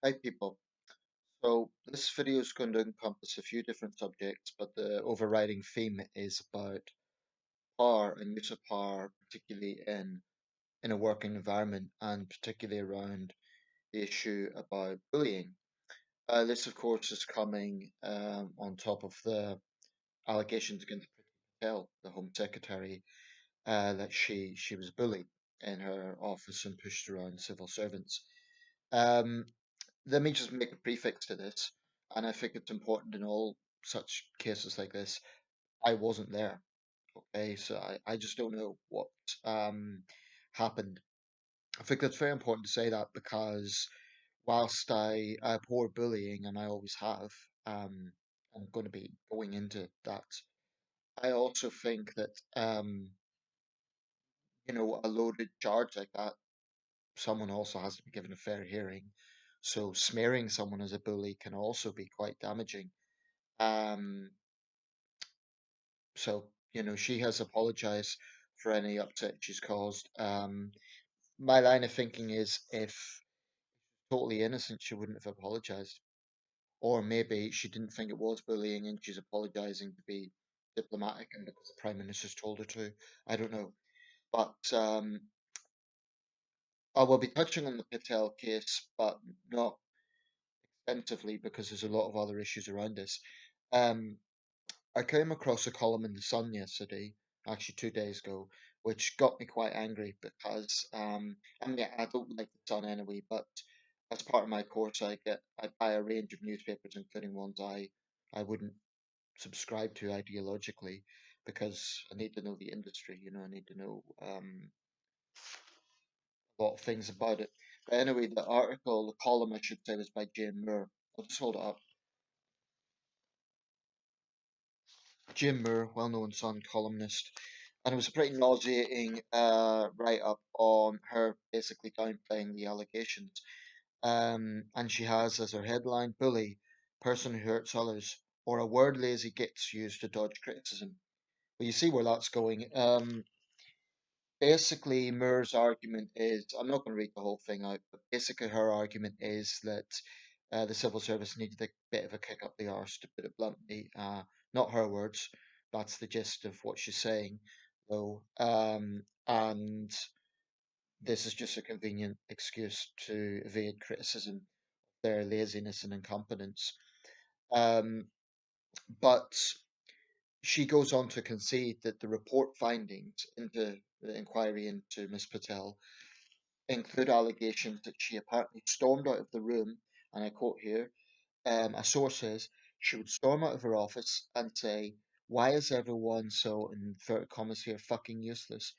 Hi people. So this video is going to encompass a few different subjects, but the overriding theme is about power and use of power, particularly in a working environment, and particularly around the issue about bullying. This, of course, is coming on top of the allegations against Priti Patel, the Home Secretary, that she was bullied in her office and pushed around civil servants. Um, Let me just make a prefix to this, and I think it's important in all such cases like this. I wasn't there, okay, so I just don't know what um, happened. I think that's very important to say that because whilst I abhor bullying, and I always have, I'm going to be going into that. I also think that a loaded charge like that, someone also has to be given a fair hearing. So smearing someone as a bully can also be quite damaging. Um, so she has apologized for any upset she's caused. My line of thinking is if totally innocent, she wouldn't have apologized. Or maybe she didn't think it was bullying and she's apologizing to be diplomatic and because the Prime Minister's told her to. I don't know. But I will be touching on the Patel case, but not extensively because there's a lot of other issues around this. Um, I came across a column in the Sun yesterday, actually 2 days ago, which got me quite angry because I mean I don't like the Sun anyway, but as part of my course I buy a range of newspapers, including ones I wouldn't subscribe to ideologically because I need to know the industry, I need to know a lot of things about it. But anyway, the column I should say was by Jane Moore. I'll just hold it up. Jim Moore, well-known Sun columnist, and it was a pretty nauseating write-up on her basically downplaying the allegations. And she has as her headline, "Bully, person who hurts others," or a word lazy gets used to dodge criticism. Well, you see where that's going. Basically, Moore's argument is, I'm not going to read the whole thing out, but basically her argument is that the civil service needed a bit of a kick up the arse, to put it bluntly. Not her words, that's the gist of what she's saying, though. And this is just a convenient excuse to evade criticism, their laziness and incompetence. Um, but she goes on to concede that the report findings into the inquiry into Miss Patel include allegations that she apparently stormed out of the room, and I quote here, a source says she would storm out of her office and say, "Why is everyone so," in inverted commas here, "fucking useless?"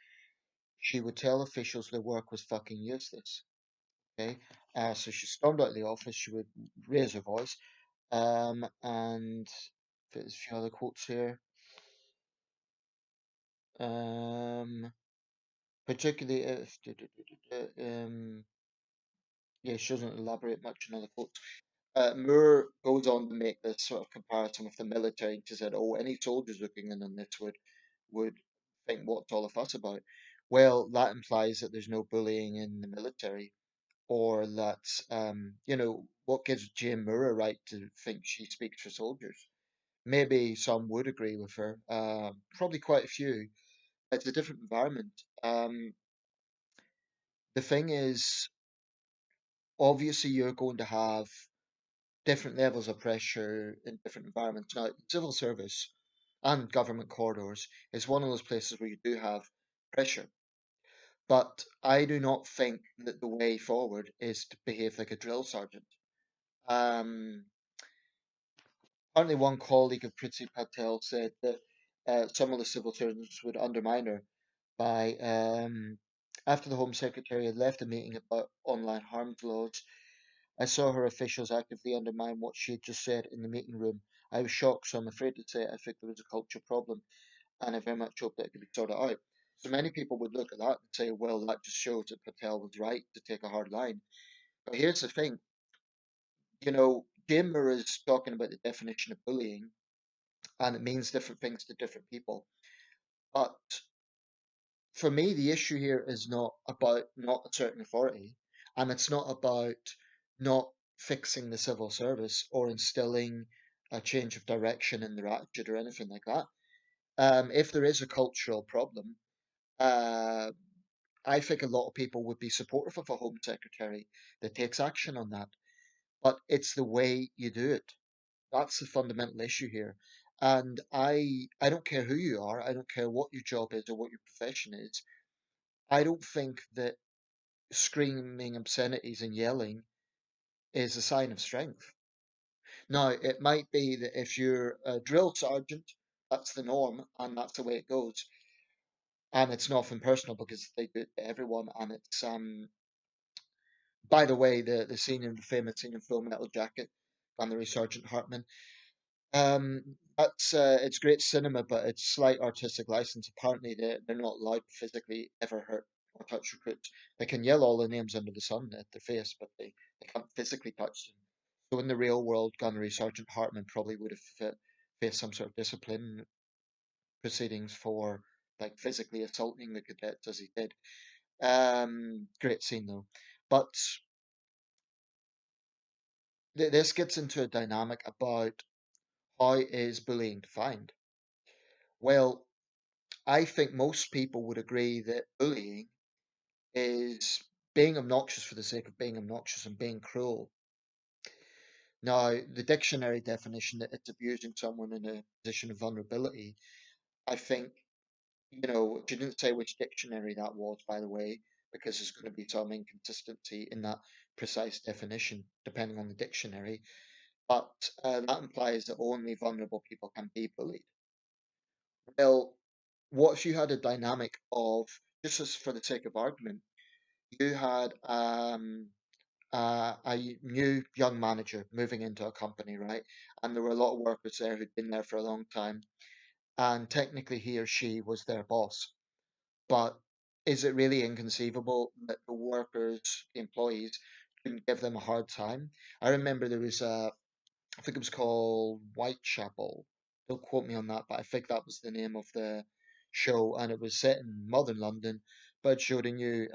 She would tell officials their work was fucking useless. Okay, so she stormed out of the office, she would raise her voice, and there's a few other quotes here. Particularly if, yeah, she doesn't elaborate much on other quotes. Moore goes on to make this sort of comparison with the military. She said, "Oh, any soldiers looking in on this would think what's all the fuss about." Well, that implies that there's no bullying in the military, or that what gives Jane Moore a right to think she speaks for soldiers? Maybe some would agree with her. Probably quite a few. It's a different environment. The thing is, obviously, you're going to have different levels of pressure in different environments. Now, civil service and government corridors is one of those places where you do have pressure. But I do not think that the way forward is to behave like a drill sergeant. Um, Apparently, one colleague of Priti Patel said that some of the civil servants would undermine her by, after the Home Secretary had left the meeting about online harms laws, I saw her officials actively undermine what she had just said in the meeting room. I was shocked, so I'm afraid to say I think there was a culture problem, and I very much hope that it could be sorted out. So many people would look at that and say, well, that just shows that Patel was right to take a hard line. But here's the thing, Jim is talking about the definition of bullying, and it means different things to different people. But for me, the issue here is not about not asserting authority, and it's not about not fixing the civil service or instilling a change of direction in their attitude or anything like that. If there is a cultural problem, uh, I think a lot of people would be supportive of a Home Secretary that takes action on that. But it's the way you do it. That's the fundamental issue here. And I don't care who you are, I don't care what your job is or what your profession is. I don't think that screaming obscenities and yelling is a sign of strength. Now, it might be that if you're a drill sergeant, that's the norm and that's the way it goes. And it's nothing personal because they do it to everyone. And it's by the way, the scene in the famous scene in Full Metal Jacket, Gunnery Sergeant Hartman. That's it's great cinema, but it's slight artistic license. Apparently, they're not allowed to physically ever hurt or touch recruits. They can yell all the names under the sun at their face, but they can't physically touch them. So in the real world, Gunnery Sergeant Hartman probably would have faced some sort of discipline proceedings for like physically assaulting the cadets as he did. Great scene though. But this gets into a dynamic about how is bullying defined. Well, I think most people would agree that bullying is being obnoxious for the sake of being obnoxious and being cruel. Now, the dictionary definition that it's abusing someone in a position of vulnerability, I think, she didn't say which dictionary that was, by the way, because there's going to be some inconsistency in that precise definition, depending on the dictionary. But that implies that only vulnerable people can be bullied. Well, what if you had a dynamic of, just as for the sake of argument, you had a new young manager moving into a company, right? And there were a lot of workers there who'd been there for a long time, and technically he or she was their boss. But is it really inconceivable that the workers, the employees, couldn't give them a hard time? I remember there was I think it was called Whitechapel. Don't quote me on that, but I think that was the name of the show, and it was set in modern London, but it showed a new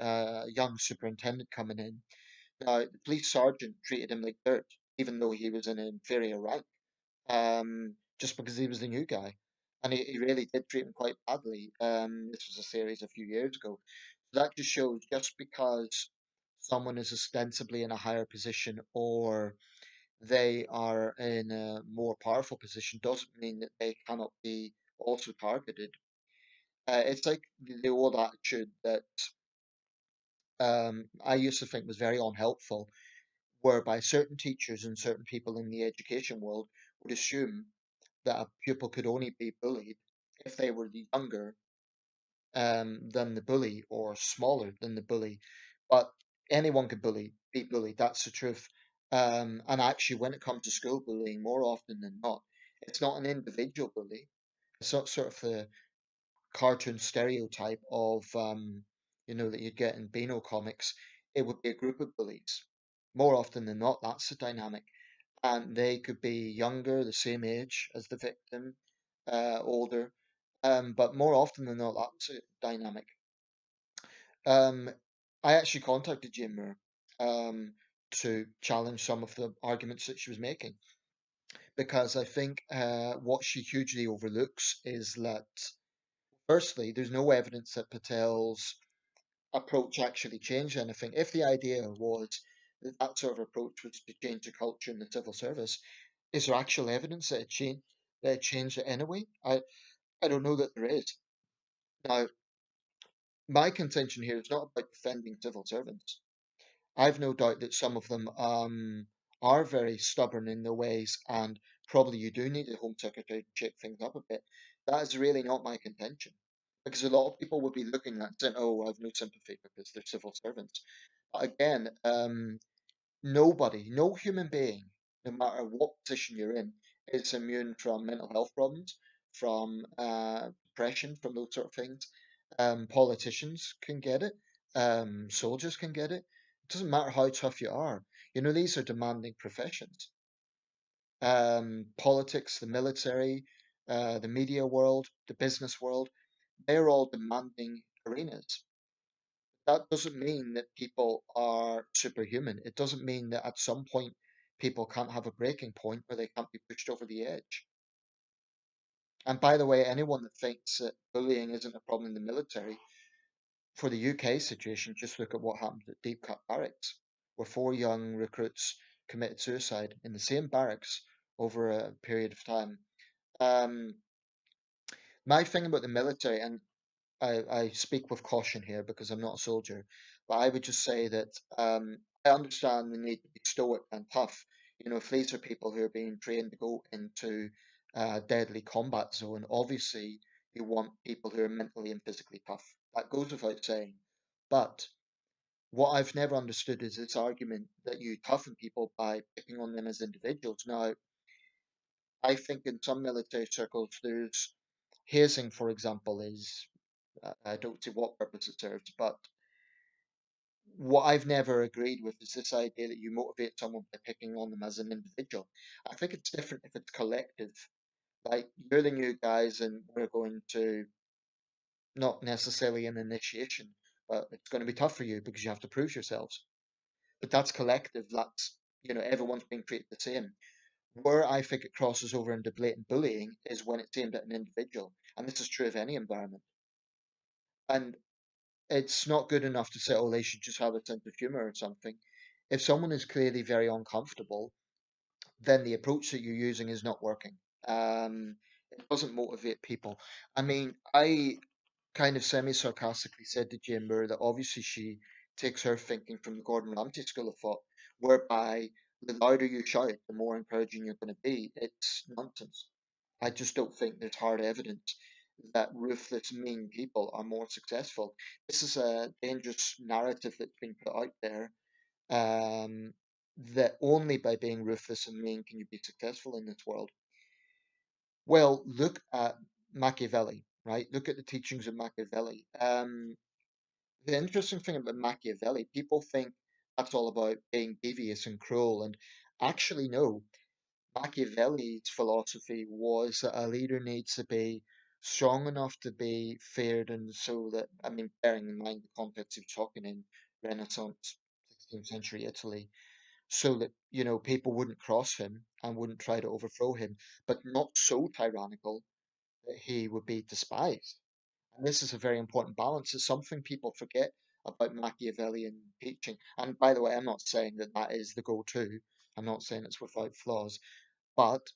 young superintendent coming in. Now, the police sergeant treated him like dirt, even though he was in an inferior rank, just because he was the new guy. And he really did treat him quite badly. This was a series a few years ago. So that just shows just because someone is ostensibly in a higher position or they are in a more powerful position doesn't mean that they cannot be also targeted. It's like the old attitude that I used to think was very unhelpful, whereby certain teachers and certain people in the education world would assume that a pupil could only be bullied if they were younger than the bully or smaller than the bully. But anyone could be bullied. That's the truth. And actually, when it comes to school bullying, more often than not, it's not an individual bully. It's not sort of the cartoon stereotype of, that you'd get in Beano comics. It would be a group of bullies. More often than not, that's the dynamic. And they could be younger, the same age as the victim, older. But more often than not, that's a dynamic. Um, I actually contacted Jane Moore to challenge some of the arguments that she was making because I think what she hugely overlooks is that, firstly, there's no evidence that Patel's approach actually changed anything. If the idea was that that sort of approach was to change the culture in the civil service, is there actual evidence that it changed it anyway? I don't know that there is. Now, my contention here is not about defending civil servants. I've no doubt that some of them are very stubborn in their ways, and probably you do need a Home Secretary to shake things up a bit. That is really not my contention. Because a lot of people would be looking at it saying, oh, I've no sympathy because they're civil servants. But again, nobody, no human being, no matter what position you're in, is immune from mental health problems, from depression, from those sort of things. Politicians can get it. Soldiers can get it. It doesn't matter how tough you are. These are demanding professions. Politics, the military, the media world, the business world, they're all demanding arenas. That doesn't mean that people are superhuman. It doesn't mean that at some point people can't have a breaking point where they can't be pushed over the edge. And by the way, anyone that thinks that bullying isn't a problem in the military, for the UK situation, just look at what happened at Deep Cut Barracks, where four young recruits committed suicide in the same barracks over a period of time. Um, my thing about the military, and I speak with caution here because I'm not a soldier, but I would just say that I understand the need to be stoic and tough. You know, if these are people who are being trained to go into a deadly combat zone, obviously you want people who are mentally and physically tough. That goes without saying. But what I've never understood is this argument that you toughen people by picking on them as individuals. Now, I think in some military circles, there's hazing, for example, is I don't see what purpose it serves, but what I've never agreed with is this idea that you motivate someone by picking on them as an individual. I think it's different if it's collective. Like you're the new guys, and we're going to not necessarily an initiation, but it's going to be tough for you because you have to prove yourselves. But that's collective. That's everyone's being treated the same. Where I think it crosses over into blatant bullying is when it's aimed at an individual, and this is true of any environment. And it's not good enough to say, oh, they should just have a sense of humor or something. If someone is clearly very uncomfortable, then the approach that you're using is not working. It doesn't motivate people. I mean, I kind of semi-sarcastically said to Jane Moore that obviously she takes her thinking from the Gordon Ramsay school of thought, whereby the louder you shout, the more encouraging you're going to be. It's nonsense. I just don't think there's hard evidence that ruthless, mean people are more successful. This is a dangerous narrative that's been put out there, um, that only by being ruthless and mean can you be successful in this world. Well, look at Machiavelli, right? Look at the teachings of Machiavelli. The interesting thing about Machiavelli, people think that's all about being devious and cruel, and actually, no. Machiavelli's philosophy was that a leader needs to be strong enough to be feared, and so that, I mean, bearing in mind the context he was talking in Renaissance, 16th century Italy, so that, people wouldn't cross him and wouldn't try to overthrow him, but not so tyrannical that he would be despised. And this is a very important balance. It's something people forget about Machiavellian teaching. And by the way, I'm not saying that that is the go-to. I'm not saying it's without flaws. But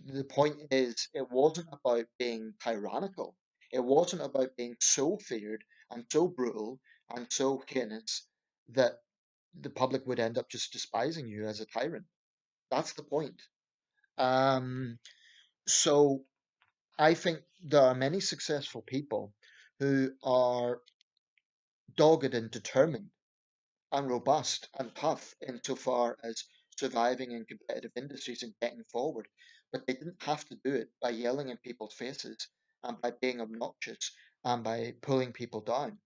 the point is, it wasn't about being tyrannical. It wasn't about being so feared and so brutal and so heinous that the public would end up just despising you as a tyrant. That's the point. Um, so I think there are many successful people who are dogged and determined and robust and tough insofar as surviving in competitive industries and getting forward. But they didn't have to do it by yelling in people's faces and by being obnoxious and by pulling people down.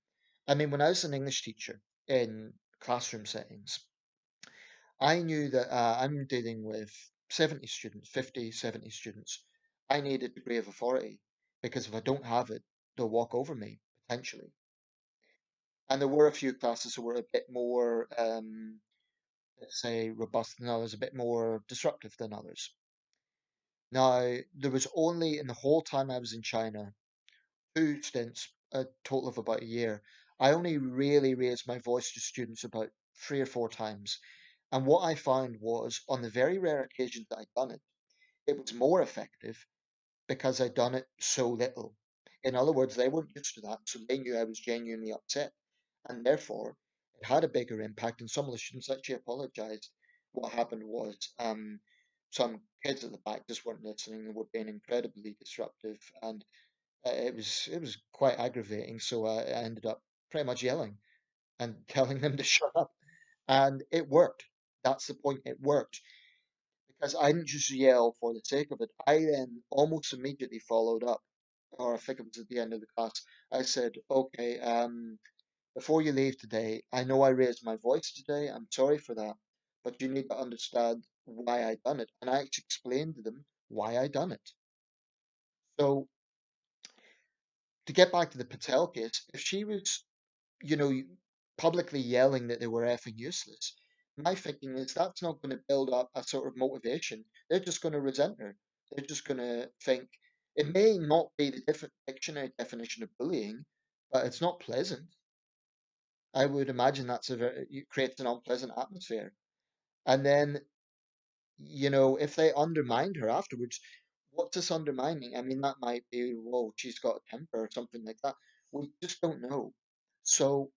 I mean, when I was an English teacher in classroom settings, I knew that I'm dealing with 70 students, 50, 70 students. I need a degree of authority because if I don't have it, they'll walk over me potentially. And there were a few classes that were a bit more, let's say, robust than others, a bit more disruptive than others. Now, there was only in the whole time I was in China, two stints, a total of about a year. I only really raised my voice to students about 3 or 4 times. And what I found was, on the very rare occasions that I'd done it, it was more effective because I'd done it so little. In other words, they weren't used to that, so they knew I was genuinely upset, and therefore it had a bigger impact. And some of the students actually apologized. What happened was, some kids at the back just weren't listening and were being incredibly disruptive, and it was quite aggravating. So I ended up pretty much yelling and telling them to shut up, and it worked. That's the point. It worked because I didn't just yell for the sake of it. I then almost immediately followed up, or I think it was at the end of the class. I said, "Okay, before you leave today, I know I raised my voice today. I'm sorry for that, but you need to understand why I done it." And I actually explained to them why I done it. So to get back to the Patel case, if she was, you know, publicly yelling that they were effing useless, My thinking is that's not going to build up a sort of motivation. They're just going to resent her. They're just going to think it may not be the dictionary definition of bullying, but it's not pleasant. I would imagine it creates an unpleasant atmosphere. And then, if they undermined her afterwards, what's this undermining? I mean, that might be, whoa, she's got a temper or something like that. We just don't know. So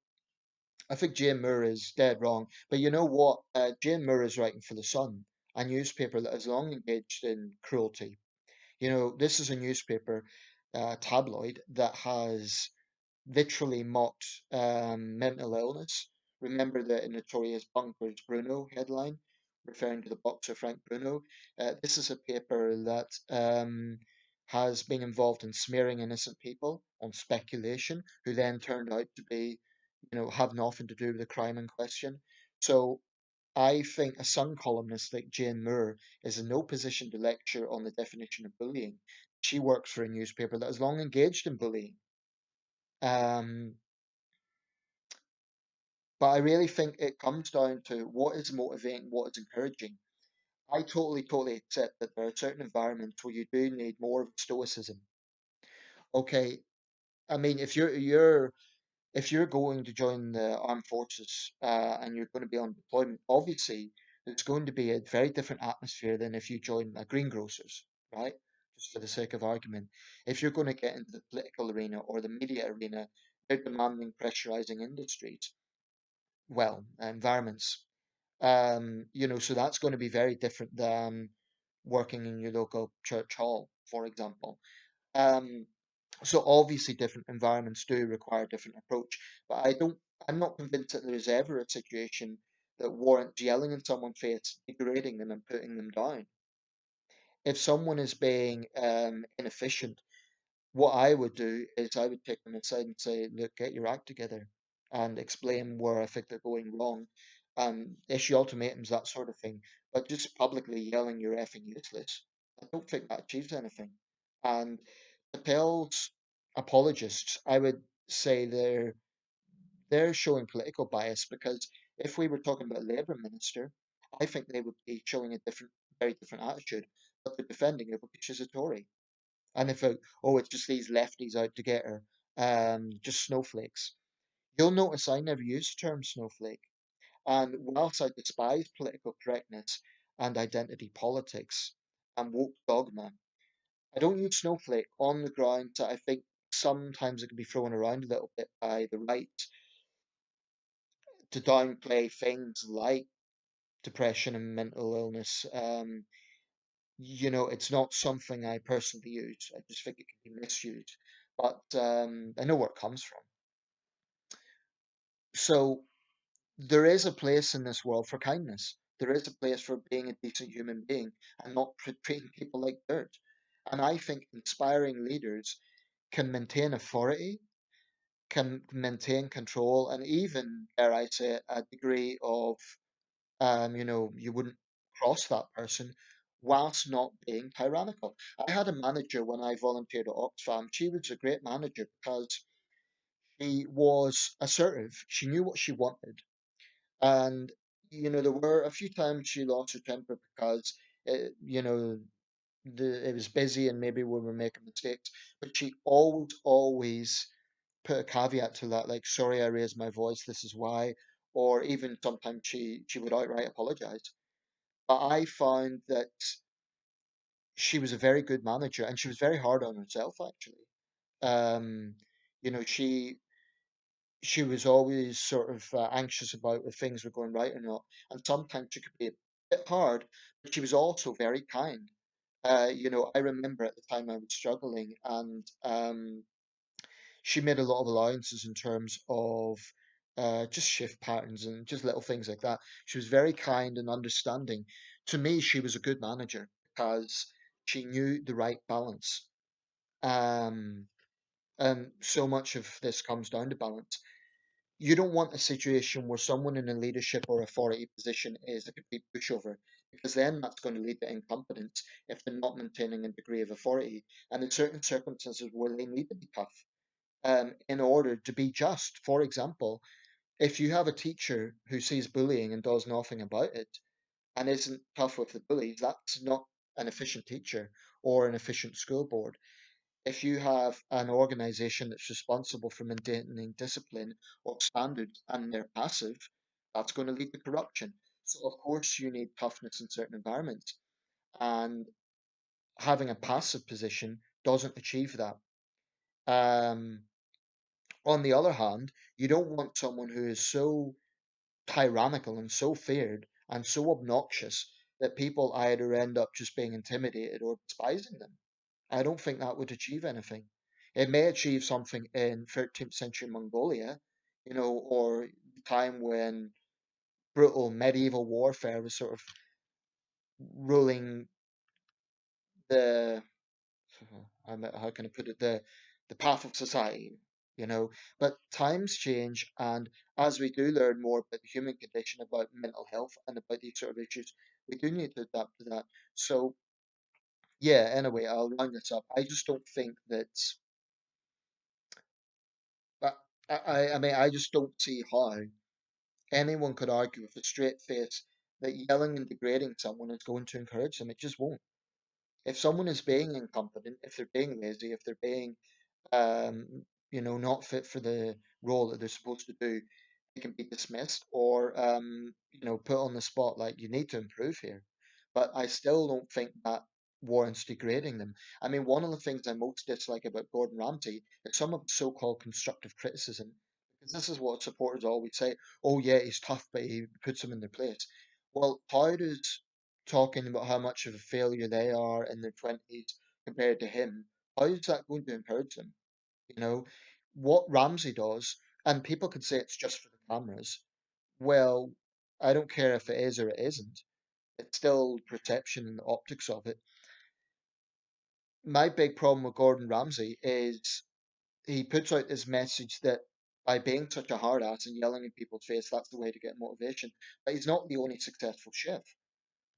I think Jane Moore is dead wrong. But you know what? Jane Moore is writing for The Sun, a newspaper that has long engaged in cruelty. This is a newspaper, tabloid, that has literally mocked mental illness. Remember the notorious Bunkers Bruno headline, referring to the boxer Frank Bruno. This is a paper that has been involved in smearing innocent people on speculation, who then turned out to be, have nothing to do with the crime in question. So I think a Sun columnist like Jane Moore is in no position to lecture on the definition of bullying. She works for a newspaper that has long engaged in bullying. Um, But I really think it comes down to what is motivating, what is encouraging. I totally accept that there are certain environments where you do need more of stoicism. Okay, I mean, if you're going to join the armed forces, and you're going to be on deployment, obviously it's going to be a very different atmosphere than if you join a greengrocers, right? Just for the sake of argument. If you're going to get into the political arena or the media arena, they're demanding pressurizing industries, well, environments. So that's going to be very different than working in your local church hall, for example. Um, so obviously different environments do require a different approach, but I'm not convinced that there is ever a situation that warrants yelling in someone's face, degrading them and putting them down. If someone is being inefficient, what I would do is I would take them aside and say, look, get your act together and explain where I think they're going wrong and issue ultimatums, that sort of thing. But just publicly yelling you're effing useless, I don't think that achieves anything. And Patel's apologists, I would say they're showing political bias, because if we were talking about a Labour minister, I think they would be showing a very different attitude. But they're defending her because she's a Tory. And if it's just these lefties out to get her, just snowflakes. You'll notice I never use the term snowflake. And whilst I despise political correctness and identity politics and woke dogma, I don't use snowflake on the grounds that I think sometimes it can be thrown around a little bit by the right to downplay things like depression and mental illness. It's not something I personally use. I just think it can be misused. But I know where it comes from. So there is a place in this world for kindness. There is a place for being a decent human being and not treating people like dirt. And I think inspiring leaders can maintain authority, can maintain control, and even, dare I say, it, a degree of, you wouldn't cross that person whilst not being tyrannical. I had a manager when I volunteered at Oxfam. She was a great manager because she was assertive. She knew what she wanted. And, there were a few times she lost her temper because, it was busy and maybe we were making mistakes. But she always put a caveat to that, like, sorry, I raised my voice, this is why. Or even sometimes she would outright apologize. But I found that she was a very good manager and she was very hard on herself, actually. Um, you know, she was always sort of anxious about if things were going right or not. And sometimes she could be a bit hard, but she was also very kind. I remember at the time I was struggling, and she made a lot of allowances in terms of just shift patterns and just little things like that. She was very kind and understanding. To me, she was a good manager because she knew the right balance. Um, and so much of this comes down to balance. You don't want a situation where someone in a leadership or authority position is a complete pushover, because then that's going to lead to incompetence if they're not maintaining a degree of authority. And in certain circumstances where they need to be tough, in order to be just. For example, If you have a teacher who sees bullying and does nothing about it and isn't tough with the bullies, that's not an efficient teacher or an efficient school board. If you have an organization that's responsible for maintaining discipline or standards and they're passive, that's going to lead to corruption. So, of course, you need toughness in certain environments. And having a passive position doesn't achieve that. Um, on the other hand, you don't want someone who is so tyrannical and so feared and so obnoxious that people either end up just being intimidated or despising them. I don't think that would achieve anything. It may achieve something in 13th century Mongolia, or the time when brutal medieval warfare was sort of ruling the, how can I put it, the path of society, you know. But times change, and as we do learn more about the human condition, about mental health, and about these sort of issues, we do need to adapt to that. So, yeah, anyway, I'll round this up. I just don't think that. But I mean, I just don't see how anyone could argue with a straight face that yelling and degrading someone is going to encourage them. It just won't. If someone is being incompetent, if they're being lazy, if they're being not fit for the role that they're supposed to do, it can be dismissed or, put on the spot like you need to improve here. But I still don't think that warrants degrading them. I mean, one of the things I most dislike about Gordon Ramsay is some of the so-called constructive criticism, because this is what supporters always say. Oh yeah, he's tough, but he puts them in their place. Well, how does talking about how much of a failure they are in their 20s compared to him, how is that going to encourage them? You know, what Ramsey does, and people could say it's just for the cameras. Well, I don't care if it is or it isn't. It's still perception and the optics of it. My big problem with Gordon Ramsay is he puts out this message that by being such a hard ass and yelling in people's face, that's the way to get motivation. But he's not the only successful chef.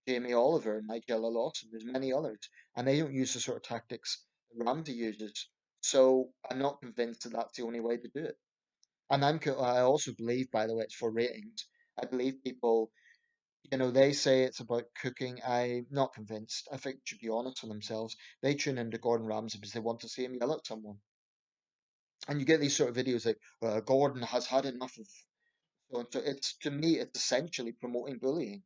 Jamie Oliver and Nigella Lawson, there's many others, and they don't use the sort of tactics that Ramsay uses. So I'm not convinced that that's the only way to do it. And I also believe, by the way, it's for ratings. I believe people, they say it's about cooking. I'm not convinced. I think they should be honest with themselves. They tune into Gordon Ramsay because they want to see him yell at someone. And you get these sort of videos like, Gordon has had enough of so and so. It's, to me, it's essentially promoting bullying.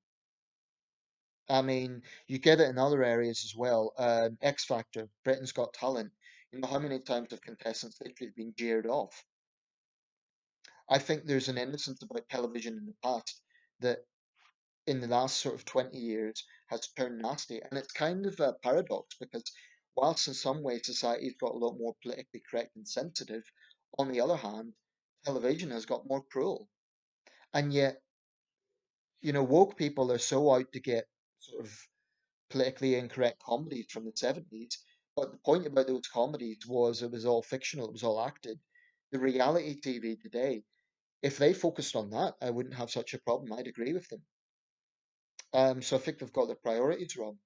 I mean, you get it in other areas as well. X Factor, Britain's Got Talent. You know how many times have contestants literally been jeered off? I think there's an innocence about television in the past that in the last sort of 20 years has turned nasty. And it's kind of a paradox because whilst in some ways society's got a lot more politically correct and sensitive, on the other hand, television has got more cruel. And yet, woke people are so out to get sort of politically incorrect comedies from the 70s. But the point about those comedies was it was all fictional, it was all acted. The reality TV today, if they focused on that, I wouldn't have such a problem. I'd agree with them. So I think they've got their priorities wrong.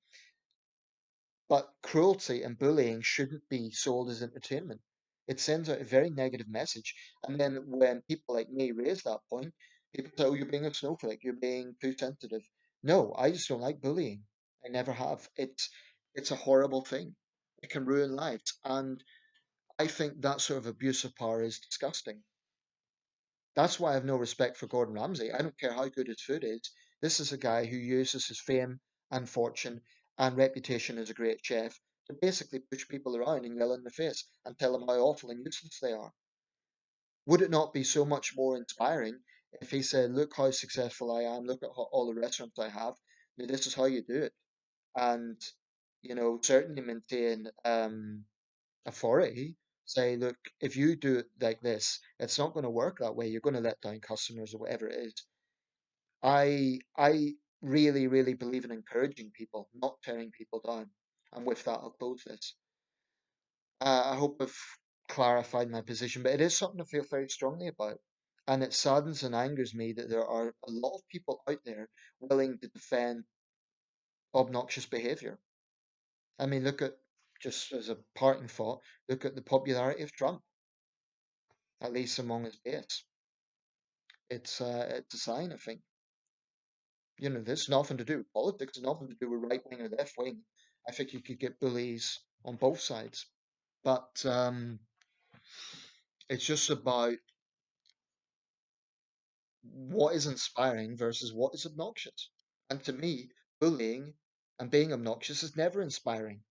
But cruelty and bullying shouldn't be sold as entertainment. It sends out a very negative message. And then when people like me raise that point, people say, oh, you're being a snowflake, you're being too sensitive. No, I just don't like bullying. I never have. It's a horrible thing. It can ruin lives. And I think that sort of abuse of power is disgusting. That's why I have no respect for Gordon Ramsay. I don't care how good his food is. This is a guy who uses his fame and fortune and reputation as a great chef to basically push people around and yell in their face and tell them how awful and useless they are. Would it not be so much more inspiring if he said, look how successful I am, look at all the restaurants I have, now this is how you do it. And, certainly maintain authority, say, look, if you do it like this, it's not going to work that way. You're going to let down customers or whatever it is. I really, really believe in encouraging people, not tearing people down. And with that, I'll close this. I hope I've clarified my position, but it is something I feel very strongly about. And it saddens and angers me that there are a lot of people out there willing to defend obnoxious behavior. I mean, look at, just as a parting thought, look at the popularity of Trump, at least among his base. It's a sign, I think. There's nothing to do with politics, nothing to do with right wing or left wing. I think you could get bullies on both sides, but it's just about what is inspiring versus what is obnoxious. And to me, bullying and being obnoxious is never inspiring.